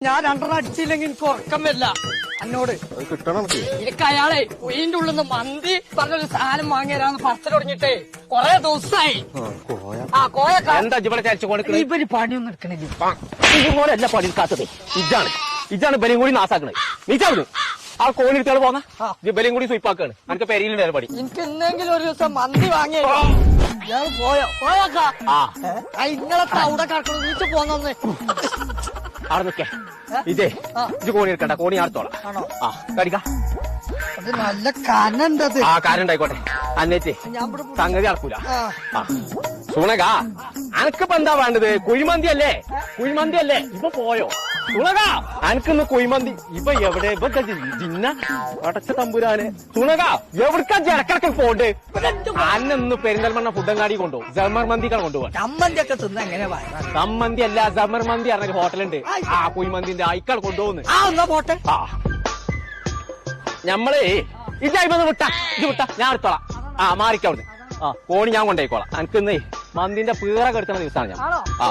ഞാൻ രണ്ടെണ്ണം അടിച്ചില്ലെങ്കിൽ എനിക്ക് ഉറക്കം വരില്ല എന്നോട് കിട്ടണം എനിക്ക് അയാളെ വീടിന്റെ ഉള്ളിൽ നിന്ന് മന്തി പറഞ്ഞൊരു സാധനം വാങ്ങിയരാന്ന് പറച്ചിൽ തുടങ്ങിട്ടേ കൊറേ ദിവസമായി ആ കോയ എന്താ ഇവിടെ ചരിച്ചു ഇവര് പണിയൊന്നും എടുക്കണില്ല ഇതുപോലെയല്ല പണി കാത്തത് ഇജാണ് ബലിയും കൂടി നാസാക്കണത് നീച്ചാവുന്നു ആ കോണി എടുത്തോളെ പോന്ന ബലിയും കൂടി സ്വീപ്പാക്കാണ് എനിക്ക് പെരിയിലുണ്ടായ പണി എനിക്ക് എന്തെങ്കിലും ഒരു ദിവസം മന്തി വാങ്ങിയ ഇയാൾ പോയോക്കാ ഇങ്ങളത്തെ അവിടെ കിടക്കണം വീട്ടിൽ പോന്നെ അവിടെ നിക്കേ ഇജേ ഇത് കോണി എടുക്കണ്ട കോണി അടുത്തോളാം ആണോ ആ കടിക്ക അത് നല്ല കനുണ്ടത് ആ കാര്യം ഉണ്ടായിക്കോട്ടെ അന്നേറ്റേ സംഗതി നടക്കൂല ആ സുണക അനക്കിപ്പോ എന്താ വേണ്ടത് കുഴിമന്തി അല്ലേ ഇപ്പൊ പോയോ സുണക അനക്കിന്ന് കുഴിമന്തി ഇപ്പൊ എവിടെ ഇപ്പൊ ജിന്ന അടച്ച തമ്പുരാന് സുണക എവിടക്കാ ഇടക്കിടക്ക് പോണ്ട് അന്നൊന്ന് പെരിന്തൽമണ്ണ ഫുഡങ്ങാടി കൊണ്ടുപോകും ജമർ മന്തിക്കാണ് കൊണ്ടുപോകാൻ ചമ്മന്തി ഒക്കെ തിന്ന എങ്ങനെ സമ്മന്തി അല്ല ജമർ മന്തി പറഞ്ഞ ഹോട്ടലുണ്ട് ആ കുഴിമന്തിന്റെ അയക്കാൾ കൊണ്ടുപോകുന്നു ആ എന്നാ പോട്ടെ ആ ഞമ്മളേ ഇജായിന്ന് വിട്ടാ ഞാൻ എടുത്തോളാം ആ മാറിക്കവിടുന്ന് ആ കോണി ഞാൻ കൊണ്ടുപോയിക്കോളാം എനിക്കിന്നേ മന്തിന്റെ പീറ കെടുത്തുന്ന ദിവസമാണ് ഞാൻ ആ